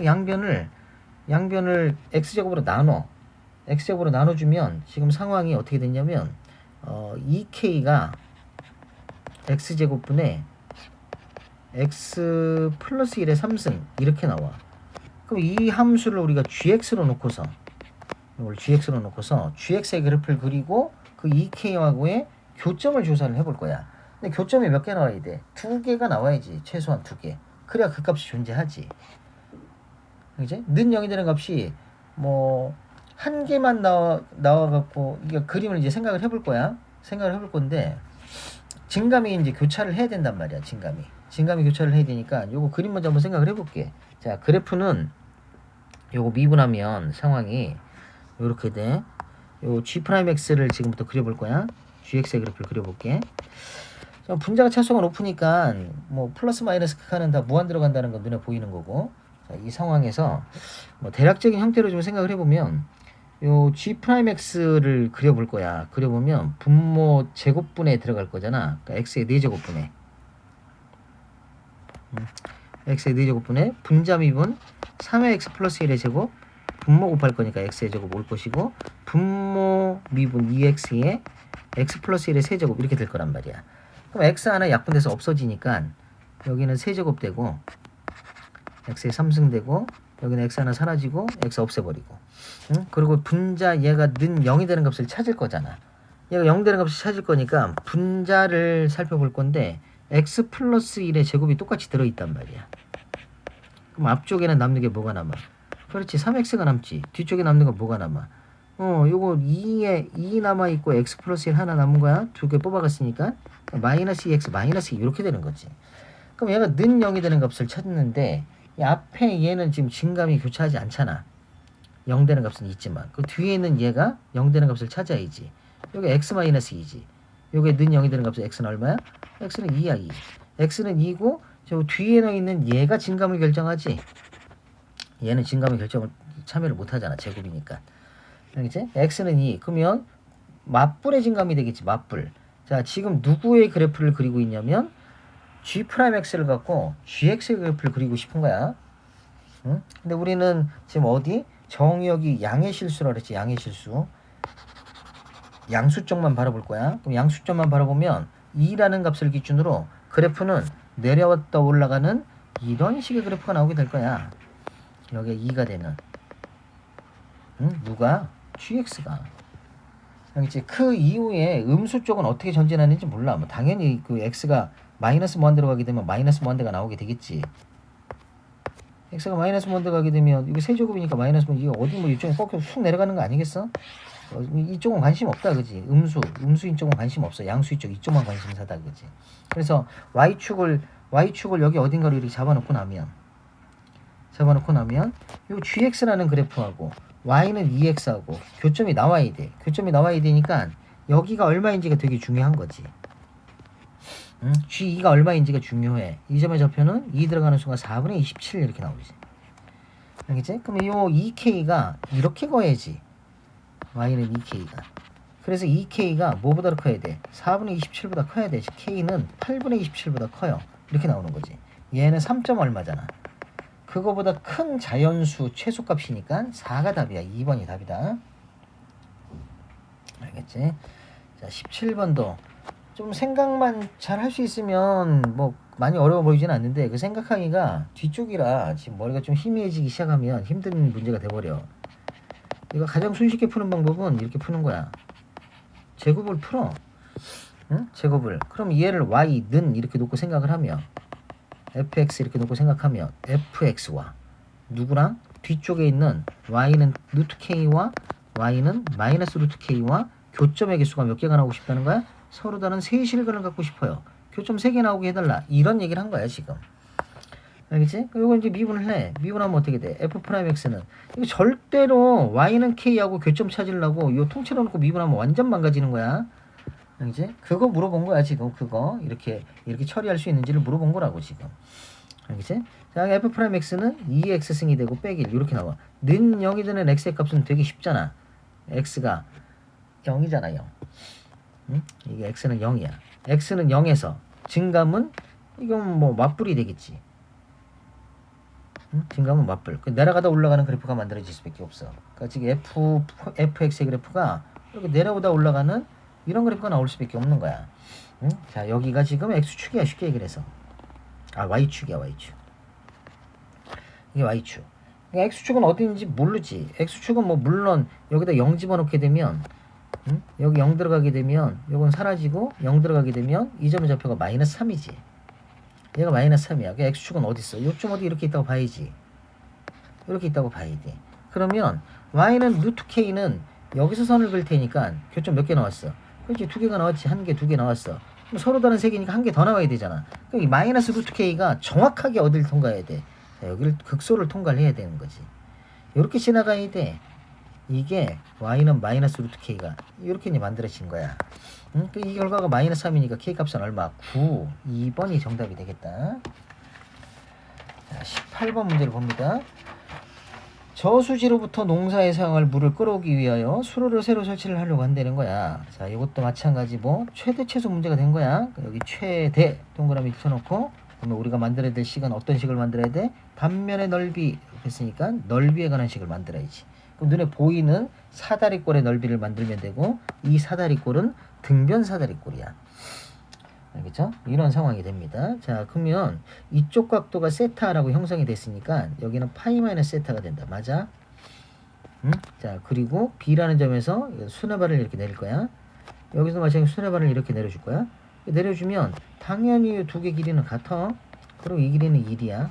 양변을 x제곱으로 x제곱으로 나눠주면 지금 상황이 어떻게 됐냐면 2k가 x제곱분의 x 플러스 1의 3승 이렇게 나와. 그럼 이 함수를 우리가 gx로 놓고서 gx의 그래프를 그리고 그 2k하고의 교점을 조사를 해볼 거야. 근데 교점이 몇 개 나와야 돼? 2개가 나와야지. 최소한 2개. 그래야 그 값이 존재하지. 그지? 는 0이 되는 값이 뭐 한 개만 나와갖고 이게 그림을 이제 생각을 해볼 건데, 진감이 이제 교차를 해야 된단 말이야. 진감이 교차를 해야 되니까 요거 그림 먼저 한번 생각을 해볼게. 자, 그래프는 요거 미분하면 상황이 요렇게 돼. 요 g'x를 지금부터 그려볼 거야. gx의 그래프를 그려볼게. 분자가 차수가 높으니까 뭐 플러스 마이너스 극한은 다 무한 들어간다는 건 눈에 보이는 거고, 자, 이 상황에서 뭐 대략적인 형태로 좀 생각을 해보면 요 g'x를 그려볼 거야. 그려보면 분모 제곱분에 들어갈 거잖아. 그러니까 x의 4제곱분에 분자 미분 3의 x 플러스 1의 제곱 분모 곱할 거니까 x의 제곱 올 것이고, 분모 미분 2x에 x 플러스 1의 세제곱 이렇게 될 거란 말이야. 그럼 x 하나 약분돼서 없어지니까 여기는 세제곱 되고 x의 3승 되고, 여기는 x 하나 사라지고 x 없애버리고, 그리고 분자 얘가 는 0이 되는 값을 찾을 거잖아. 얘가 0 되는 값을 찾을 거니까 분자를 살펴볼 건데 x 플러스 1의 제곱이 똑같이 들어있단 말이야. 그럼 앞쪽에는 남는 게 뭐가 남아? 그렇지, 3x가 남지. 뒤쪽에 남는 건 뭐가 남아? 요거 2 남아있고 x 플러스 1 하나 남은 거야. 2개 뽑아갔으니까 마이너스 2x 마이너스 2 이렇게 되는 거지. 그럼 얘가 는 0이 되는 값을 찾는데 이 앞에 얘는 지금 진감이 교차하지 않잖아. 0 되는 값은 있지만 그 뒤에는 얘가 0 되는 값을 찾아야지. 여기 x 마이너스 2지. 여기 는 0이 되는 값은 x는 얼마야? x는 2야. 2. x는 2고 저 뒤에 있는 얘가 진감을 결정하지. 얘는 진감의 결정을 참여를 못하잖아. 제곱이니까. 알겠지? x는 2. 그러면 맞불의 진감이 되겠지. 맞불. 자, 지금 누구의 그래프를 그리고 있냐면 g'x를 갖고 gx의 그래프를 그리고 싶은 거야. 응? 근데 우리는 지금 어디? 정의역이 양의 실수라 그랬지. 양의 실수. 양수 쪽만 바라볼 거야. 그럼 양수 쪽만 바라보면 2라는 값을 기준으로 그래프는 내려왔다 올라가는 이런 식의 그래프가 나오게 될 거야. 여기가 2가 되는. 누가? gx가. 알겠지? 그 이후에 음수 쪽은 어떻게 전진하는지 몰라. 뭐 당연히 그 x가 마이너스 무한 들어가게 되면 마이너스 무한대가 나오게 되겠지. x가 마이너스 무한대 가게 되면 이게 세제곱이니까 마이너스 무한, 이게 어디 뭐 이쪽에 꺾여 쑥 내려가는 거 아니겠어? 이쪽은 관심 없다, 그지? 음수인 쪽은 관심 없어. 양수인 쪽 이쪽만 관심사다, 그지? 그래서 y축을 여기 어딘가로 이렇게 잡아놓고 나면 요 gx라는 그래프하고 y는 2x하고 교점이 나와야 돼. 교점이 나와야 되니까 여기가 얼마인지가 되게 중요한 거지. G2가 얼마인지가 중요해. 이 점의 좌표는 2 들어가는 수가 4분의 27 이렇게 나오지. 알겠지? 그럼 요 2K가 이렇게 커야지. Y는 2K가. 그래서 2K가 뭐보다 커야 돼? 4분의 27보다 커야 돼. K는 8분의 27보다 커요. 이렇게 나오는 거지. 얘는 3점 얼마잖아. 그거보다 큰 자연수 최소값이니까 4가 답이야. 2번이 답이다. 알겠지? 자, 17번도 좀 생각만 잘 할 수 있으면 뭐 많이 어려워 보이진 않는데 그 생각하기가 뒤쪽이라 지금 머리가 좀 희미해지기 시작하면 힘든 문제가 돼버려. 이거 가장 손쉽게 푸는 방법은 이렇게 푸는 거야. 제곱을 풀어. 응? 제곱을. 그럼 얘를 y는 이렇게 놓고 생각을 하면 fx 이렇게 놓고 생각하면 fx와 누구랑 뒤쪽에 있는 y는 루트 k와 y는 마이너스 루트 k와 교점의 개수가 몇 개가 나오고 싶다는 거야? 서로 다른 세 실근을 갖고 싶어요. 교점 3개 나오게 해달라. 이런 얘기를 한 거야 지금. 알겠지? 요거 이제 미분을 해. 미분하면 어떻게 돼? f'x는 이거 절대로 y는 k하고 교점 찾으려고 요 통째로 놓고 미분하면 완전 망가지는 거야. 알겠지? 그거 물어본 거야 지금. 그거 이렇게 처리할 수 있는지를 물어본 거라고 지금. 알겠지? 자, f'x는 2x 승이 되고 빼기 1 이렇게 나와. 는 0이 되는 x의 값은 되게 쉽잖아. x가 0이잖아 0. 응? 이게 x는 0이야. x는 0에서 증감은 이건 뭐 맞불이 되겠지. 응? 증감은 맞불. 내려가다 올라가는 그래프가 만들어질 수밖에 없어. 그러니까 지금 fx의 그래프가 이렇게 내려오다 올라가는 이런 그래프가 나올 수밖에 없는 거야. 응? 자, 여기가 지금 x축이야. 쉽게 얘기를 해서. 아, y축이야. y축. 이게 y축. 그러니까 x축은 어디인지 모르지. x축은 뭐 물론 여기다 0 집어넣게 되면 여기 0 들어가게 되면 요건 사라지고 0 들어가게 되면 이 점의 좌표가 마이너스 3이지. 얘가 마이너스 3이야. 그 x축은 어디 있어? 요쯤 어디 이렇게 있다고 봐야지. 이렇게 있다고 봐야 돼. 그러면 y는 루트 k는 여기서 선을 그을 테니까 교점 몇 개 나왔어? 그렇지, 2개가 나왔지. 1개, 2개 나왔어. 그럼 서로 다른 3개니까 1개 더 나와야 되잖아. 그럼 이 마이너스 루트 k가 정확하게 어디를 통과해야 돼? 자, 여기를 극소를 통과를 해야 되는 거지. 이렇게 지나가야 돼. 이게 y는 마이너스 루트 k가 이렇게 이제 만들어진 거야. 응? 이 결과가 마이너스 3이니까 k 값은 얼마? 9. 2번이 정답이 되겠다. 자, 18번 문제를 봅니다. 저수지로부터 농사에 사용할 물을 끌어오기 위하여 수로를 새로 설치를 하려고 한다는 거야. 자, 이것도 마찬가지 뭐 최대 최소 문제가 된 거야. 여기 최대 동그라미 쳐놓고 그러면 우리가 만들어야 될 식은 어떤 식을 만들어야 돼? 단면의 넓이 했으니까 넓이에 관한 식을 만들어야지. 그럼 눈에 보이는 사다리꼴의 넓이를 만들면 되고 이 사다리꼴은 등변 사다리꼴이야. 알겠죠? 이런 상황이 됩니다. 자, 그러면 이쪽 각도가 세타라고 형성이 됐으니까 여기는 파이 마이너스 세타가 된다. 맞아? 응? 자, 그리고 B라는 점에서 수뇌발을 이렇게 내릴 거야. 여기서 마찬가지로 수뇌발을 이렇게 내려줄 거야. 내려주면 당연히 두 개 길이는 같아. 그리고 이 길이는 1이야.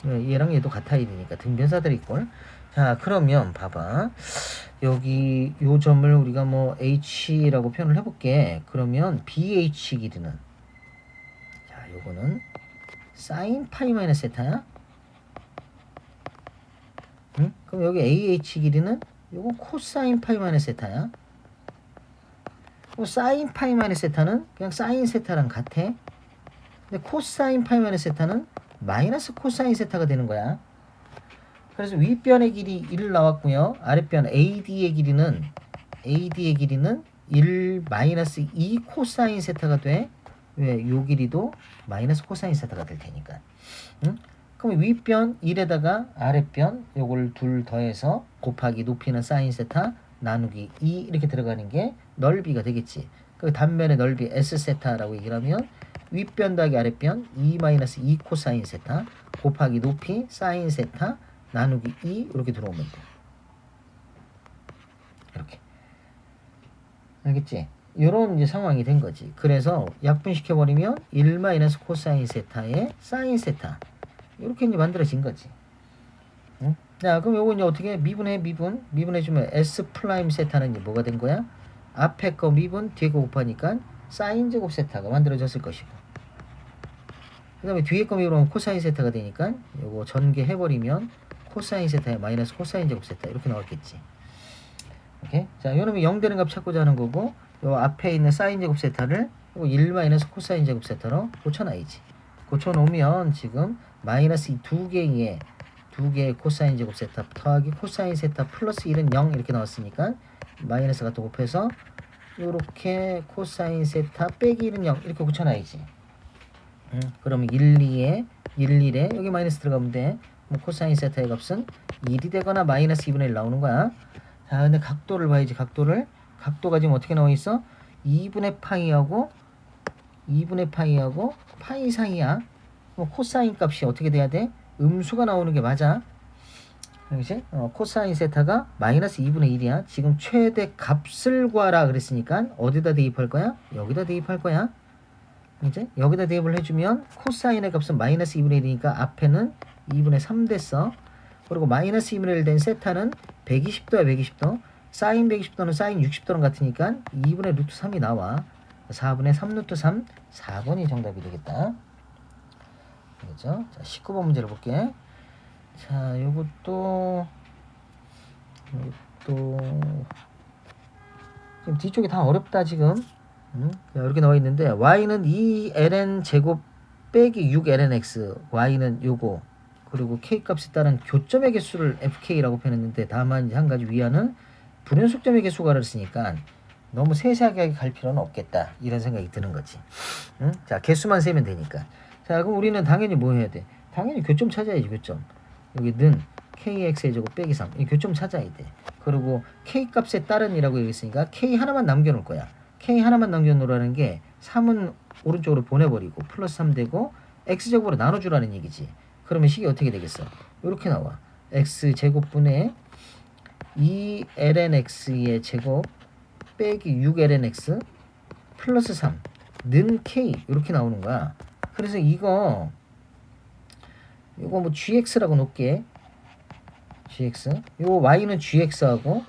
얘랑 얘도 같아야 되니까 등변 사다리꼴. 자, 그러면 봐봐. 여기 요 점을 우리가 뭐 h라고 표현을 해볼게. 그러면 bh 길이는 자, 요거는 sin 파이 마이너스 세타야. 응? 그럼 여기 ah 길이는 요거 코사인 파이 마이너스 세타야. 그럼 사인 파이 마이너스 세타는 그냥 사인 세타랑 같아. 근데 코사인 파이 마이너스 세타는 마이너스 코사인 세타가 되는 거야. 그래서 윗변의 길이 1 나왔고요. 아랫변 AD의 길이는 1 마이너스 2 코사인 세타가 돼. 왜? 요 길이도 마이너스 코사인 세타가 될 테니까. 응? 그럼 윗변 1에다가 아랫변 요걸 둘 더해서 곱하기 높이는 사인 세타 나누기 2 이렇게 들어가는 게 넓이가 되겠지. 그 단면의 넓이 S 세타라고 얘기를 하면 윗변 더하기 아랫변 2 마이너스 2 코사인 세타 곱하기 높이 사인 세타 나누기 2 이렇게 들어오면 돼. 이렇게. 알겠지? 이런 이제 상황이 된 거지. 그래서 약분시켜버리면 1 마이너스 코사인 세타에 사인 세타 이렇게 이제 만들어진 거지. 응? 자, 그럼 요거 이제 어떻게 미분해주면 S 프라임 세타는 이제 뭐가 된 거야? 앞에 거 미분 뒤에 거 곱하니까 사인 제곱 세타가 만들어졌을 것이고. 그 다음에 뒤에 거 미분하면 코사인 세타가 되니까 요거 전개해버리면 코사인 세타에 마이너스 코사인 제곱 세타 이렇게 나왔겠지. 오케이? 자, 요놈이 0 되는 값 찾고자 하는 거고 요 앞에 있는 사인 제곱 세타를 1 마이너스 코사인 제곱 세타로 고쳐놔야지. 고쳐놓으면 지금 마이너스 이 두 개의 코사인 제곱 세타 더하기 코사인 세타 플러스 1은 0 이렇게 나왔으니까 마이너스가 또 곱해서 요렇게 코사인 세타 빼기 1은 0 이렇게 고쳐놔야지. 그러면 1에 여기 마이너스 들어가면 돼. 그럼 코사인 세타의 값은 1이 되거나 마이너스 2분의 1 나오는 거야. 자, 근데 각도를 봐야지. 각도가 지금 어떻게 나와 있어? 2분의 파이하고 파이 사이야. 뭐 코사인 값이 어떻게 돼야 돼? 음수가 나오는 게 맞아. 그렇지? 코사인 세타가 마이너스 2분의 1이야. 지금 최대 값을 구하라 그랬으니까 어디다 대입할 거야? 여기다 대입할 거야. 이제 여기다 대입을 해주면 코사인의 값은 마이너스 2분의 1이니까 앞에는 2분의 3 됐어. 그리고 마이너스 2분의 1 된 세타는 120도야 120도. 사인 120도는 사인 60도랑 같으니까 2분의 루트 3이 나와. 4분의 3 루트 3 4번이 정답이 되겠다. 그렇죠? 자, 19번 문제를 볼게. 자, 요것도 지금 뒤쪽이 다 어렵다 지금. 이렇게 나와 있는데 y는 2ln 제곱 빼기 6lnx, y는 요거, 그리고 k 값에 따른 교점의 개수를 fk라고 표현했는데 다만 한 가지 위안은 불연속점의 개수가 그랬으니까 너무 세세하게 갈 필요는 없겠다 이런 생각이 드는 거지. 자, 개수만 세면 되니까. 자, 그럼 우리는 당연히 뭐 해야 돼? 당연히 교점 찾아야지. 교점. 여기는 kx의 제곱 빼기 3 이 교점 찾아야 돼. 그리고 k 값에 따른이라고 얘기했으니까 k 하나만 남겨놓을 거야. k 하나만 남겨놓으라는 게 3은 오른쪽으로 보내버리고 플러스 3 되고 x제곱으로 나눠주라는 얘기지. 그러면 식이 어떻게 되겠어? 이렇게 나와. x제곱분의 2lnx의 제곱 빼기 6lnx 플러스 3 는 k 이렇게 나오는 거야. 그래서 이거 뭐 gx라고 놓을게. gx. 요 y는 gx하고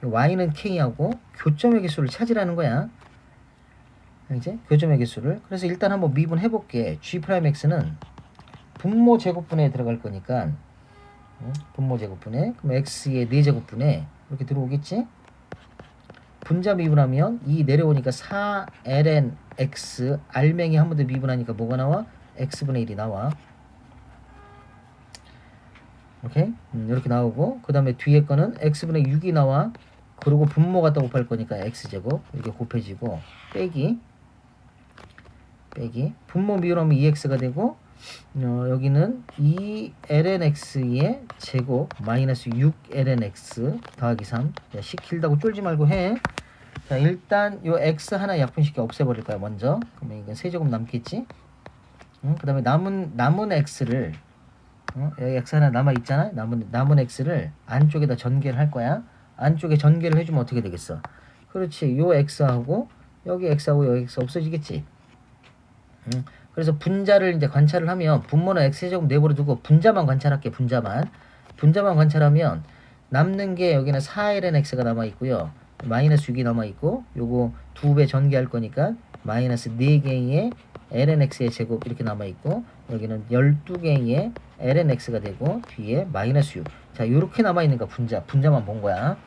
y는 k하고 교점의 개수를 찾으라는 거야. 이제 교점의 개수를. 그래서 일단 한번 미분해 볼게. g'x는 분모 제곱분에 들어갈 거니까 분모 제곱분에 그럼 x의 4제곱분에 이렇게 들어오겠지. 분자 미분하면 2 내려오니까 4ln x 알맹이 한 번 더 미분하니까 뭐가 나와? x분의 1이 나와. 오케이? 이렇게 나오고 그 다음에 뒤에 거는 x분의 6이 나와. 그리고 분모 갖다 곱할 거니까 x제곱 이렇게 곱해지고 빼기 분모 미분하면 2x가 되고 여기는 2lnx의 제곱 마이너스 6lnx 더하기 3. 자, 식 길다고 쫄지 말고 해. 자, 일단 요 x 하나 약분시켜 없애버릴 거야 먼저. 그러면 이건 세제곱 남겠지. 그 다음에 남은 x를 여기 x 하나 남아 있잖아. 남은 x를 안쪽에다 전개를 할 거야. 안쪽에 전개를 해주면 어떻게 되겠어? 그렇지. 요 x하고 여기 x하고 여기 x 없어지겠지. 그래서 분자를 이제 관찰을 하면 분모는 x제곱 내버려 두고 분자만 관찰할게. 분자만 관찰하면 남는 게 여기는 4lnx가 남아 있고요. 마이너스 6이 남아 있고 요거 2배 전개할 거니까 마이너스 4개의 lnx의 제곱 이렇게 남아 있고 여기는 12개의 lnx가 되고 뒤에 마이너스 6. 자, 요렇게 남아 있는 거 분자만 본 거야.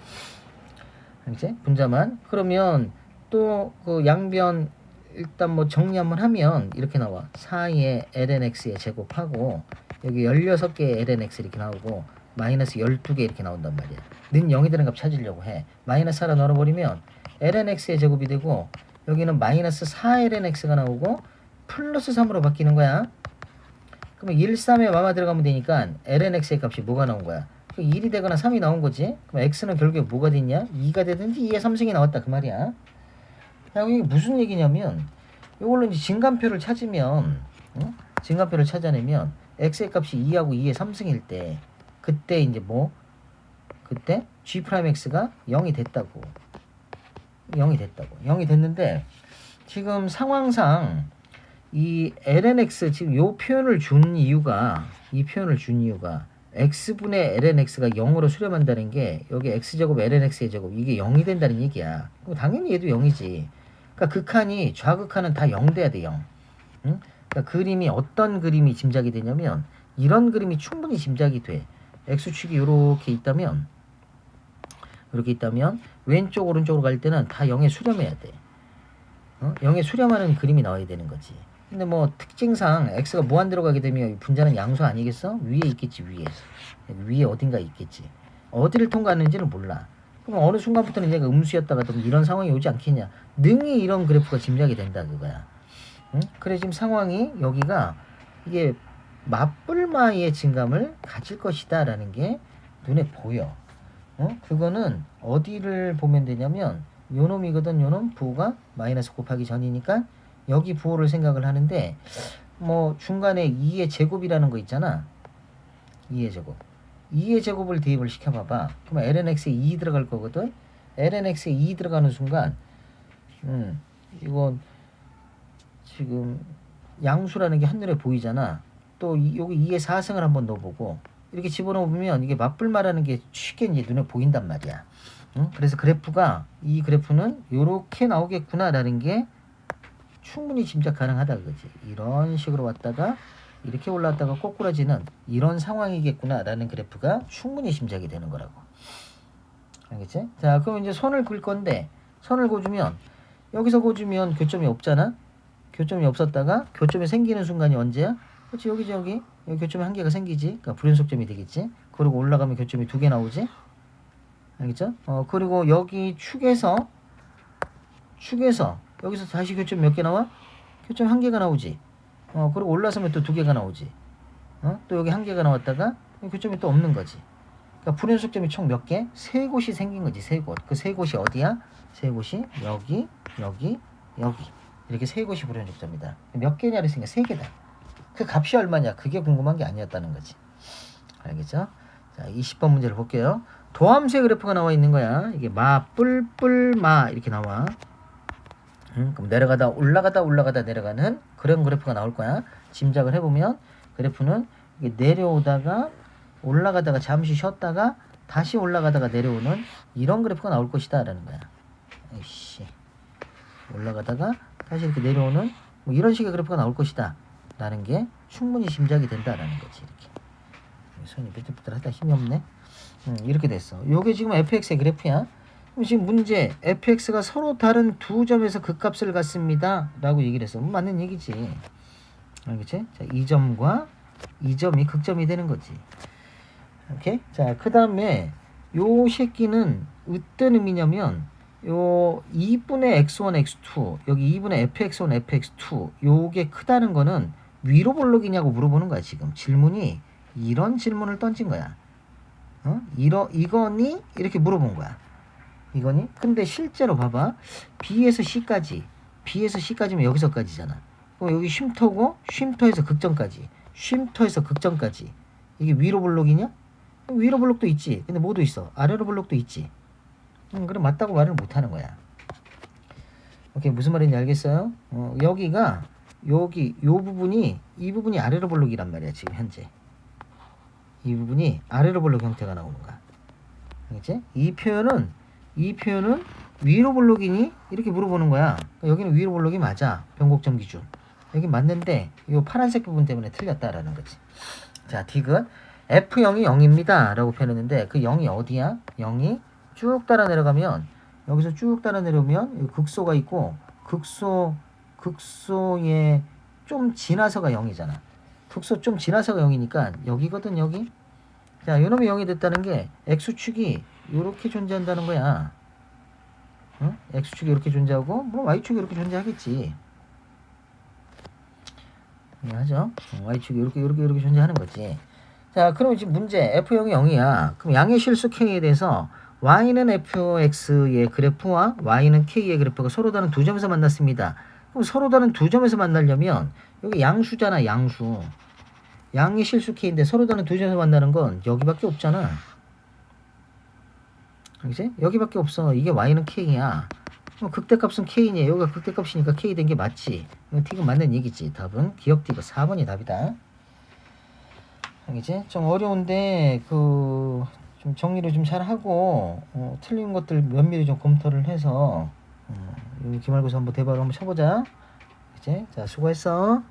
이제 분자만. 그러면 또 그 양변 일단 뭐 정리 한번 하면 이렇게 나와. 4의 lnx의 제곱하고 여기 16개의 lnx 이렇게 나오고 마이너스 12개 이렇게 나온단 말이야. 는 0이 되는 값 찾으려고 해. 마이너스 하나 넣어버리면 lnx의 제곱이 되고 여기는 마이너스 4lnx가 나오고 플러스 3으로 바뀌는 거야. 그러면 1, 3에 마마 들어가면 되니까 lnx의 값이 뭐가 나온 거야? 1이 되거나 3이 나온 거지. 그럼 x는 결국에 뭐가 됐냐? 2가 되든지 2의 3승이 나왔다 그 말이야. 이게 무슨 얘기냐면 이걸로 이제 진간표를 찾으면 진간표를 찾아내면 x의 값이 2하고 2의 3승일 때 그때 이제 뭐 그때 g'x가 0이 됐다고. 0이 됐는데 지금 상황상 이 lnx 지금 요 표현을 준 이유가 x분의 lnx가 0으로 수렴한다는 게 여기 x제곱 lnx의 제곱 이게 0이 된다는 얘기야. 그럼 당연히 얘도 0이지. 그러니까 극한이 좌극한은 다 0 돼야 돼. 0. 응? 그러니까 그림이 어떤 그림이 짐작이 되냐면 이런 그림이 충분히 짐작이 돼. x축이 이렇게 있다면 왼쪽 오른쪽으로 갈 때는 다 0에 수렴해야 돼. 0에 수렴하는 그림이 나와야 되는 거지. 근데 뭐 특징상 x가 무한대로 가게 되면 분자는 양수 아니겠어? 위에 있겠지. 위에 어딘가 있겠지. 어디를 통과하는지는 몰라. 그럼 어느 순간부터는 얘가 음수였다가 또 이런 상황이 오지 않겠냐. 능히 이런 그래프가 짐작이 된다 그거야. 응? 그래 지금 상황이 여기가 이게 맞불마의 증감을 가질 것이다 라는 게 눈에 보여. 그거는 어디를 보면 되냐면 요놈이거든. 요놈 부호가 마이너스 곱하기 전이니까 여기 부호를 생각을 하는데 뭐 중간에 2의 제곱이라는 거 있잖아. 2의 제곱. 2의 제곱을 대입을 시켜봐봐. 그러면 lnx에 2 들어갈 거거든. lnx에 2 들어가는 순간 이건 지금 양수라는 게 한눈에 보이잖아. 또 여기 2의 4승을 한번 넣어보고 이렇게 집어넣으면 이게 맞불마라는 게 쉽게 이제 눈에 보인단 말이야. 그래서 이 그래프는 이렇게 나오겠구나라는 게 충분히 짐작 가능하다 그거지. 이런 식으로 왔다가 이렇게 올라왔다가 꼬꾸라지는 이런 상황이겠구나라는 그래프가 충분히 짐작이 되는 거라고. 알겠지? 자, 그럼 이제 선을 그을 건데 선을 그어주면 여기서 그어주면 교점이 없잖아. 교점이 없었다가 교점이 생기는 순간이 언제야? 그렇지, 여기지. 여기 교점이 한 개가 생기지. 그러니까 불연속점이 되겠지. 그리고 올라가면 교점이 2개 나오지. 알겠죠? 그리고 여기 축에서 여기서 다시 교점 몇 개 나와? 교점 1개가 나오지. 그리고 올라서면 또 2개가 나오지. 또 여기 1개가 나왔다가 교점이 또 없는 거지. 그러니까 불연속점이 총 몇 개? 3곳이 생긴 거지. 3곳. 그 3곳이 어디야? 3곳이 여기, 여기, 여기. 이렇게 3곳이 불연속점이다. 몇 개냐 그랬으니까 3개다. 그 값이 얼마냐? 그게 궁금한 게 아니었다는 거지. 알겠죠? 자, 20번 문제를 볼게요. 도함수의 그래프가 나와 있는 거야. 이게 뿔마 이렇게 나와. 그럼 올라가다 내려가는 그런 그래프가 나올 거야. 짐작을 해보면 그래프는 이게 내려오다가 올라가다가 잠시 쉬었다가 다시 올라가다가 내려오는 이런 그래프가 나올 것이다 라는 거야. 에이씨. 올라가다가 다시 이렇게 내려오는 뭐 이런 식의 그래프가 나올 것이다 라는 게 충분히 짐작이 된다라는 거지. 이렇게 손이 삐뚤삐뚤하다 힘이 없네. 이렇게 됐어. 요게 지금 fx의 그래프야. 그럼 지금 문제 fx가 서로 다른 두 점에서 극값을 갖습니다 라고 얘기를 했어. 맞는 얘기지. 알겠지? 자, 이 점과 이 점이 극점이 되는 거지. 오케이? 자, 그 다음에 요 새끼는 어떤 의미냐면 요 2분의 x1, x2 여기 2분의 fx1, fx2 요게 크다는 거는 위로 볼록이냐고 물어보는 거야. 지금 질문이 이런 질문을 던진 거야. 이거니? 이렇게 물어본 거야. 이거니? 근데 실제로 봐봐. B에서 C까지면 여기서까지잖아. 그럼 여기 쉼터고 쉼터에서 극점까지 이게 위로 볼록이냐? 위로 볼록도 있지. 근데 뭐도 있어? 아래로 볼록도 있지. 그럼 맞다고 말을 못하는 거야. 오케이, 무슨 말인지 알겠어요? 여기가 요 부분이 이 부분이 아래로 볼록이란 말이야. 지금 현재 이 부분이 아래로 볼록 형태가 나오는 거야. 알겠지? 이 표현은 위로 볼록이니? 이렇게 물어보는 거야. 그러니까 여기는 위로 볼록이 맞아. 변곡점 기준. 여기 맞는데 이 파란색 부분 때문에 틀렸다라는 거지. 자, 디귿 F0이 0입니다 라고 표현했는데 그 0이 어디야? 0이 쭉 따라 내려가면 여기서 쭉 따라 내려오면 여기 극소가 있고 극소에 좀 지나서가 0이잖아. 극소 좀 지나서가 0이니까 여기거든. 여기. 자, 요놈이 0이 됐다는 게 X축이 이렇게 존재한다는 거야. X축이 이렇게 존재하고 뭐 Y축이 이렇게 존재하겠지. 이해하죠? Y축이 이렇게 존재하는 거지. 자, 그럼 지금 문제 F0이 0이야. 그럼 양의 실수 K에 대해서 Y는 Fx의 그래프와 Y는 K의 그래프가 서로 다른 두 점에서 만났습니다. 그럼 서로 다른 두 점에서 만나려면 여기 양수잖아. 양수. 양의 실수 K인데 서로 다른 두 점에서 만나는 건 여기밖에 없잖아. 그치? 여기밖에 없어. 이게 Y는 K야. 극대값은 K니. 여기가 극대값이니까 K 된 게 맞지. 이건 T가 맞는 얘기지. 답은 기억 T가 4번이 답이다. 알겠지? 좀 어려운데 좀 정리를 좀 잘 하고 틀린 것들 면밀히 좀 검토를 해서 기말고사 한번 대박을 한번 쳐보자. 그치? 자, 수고했어.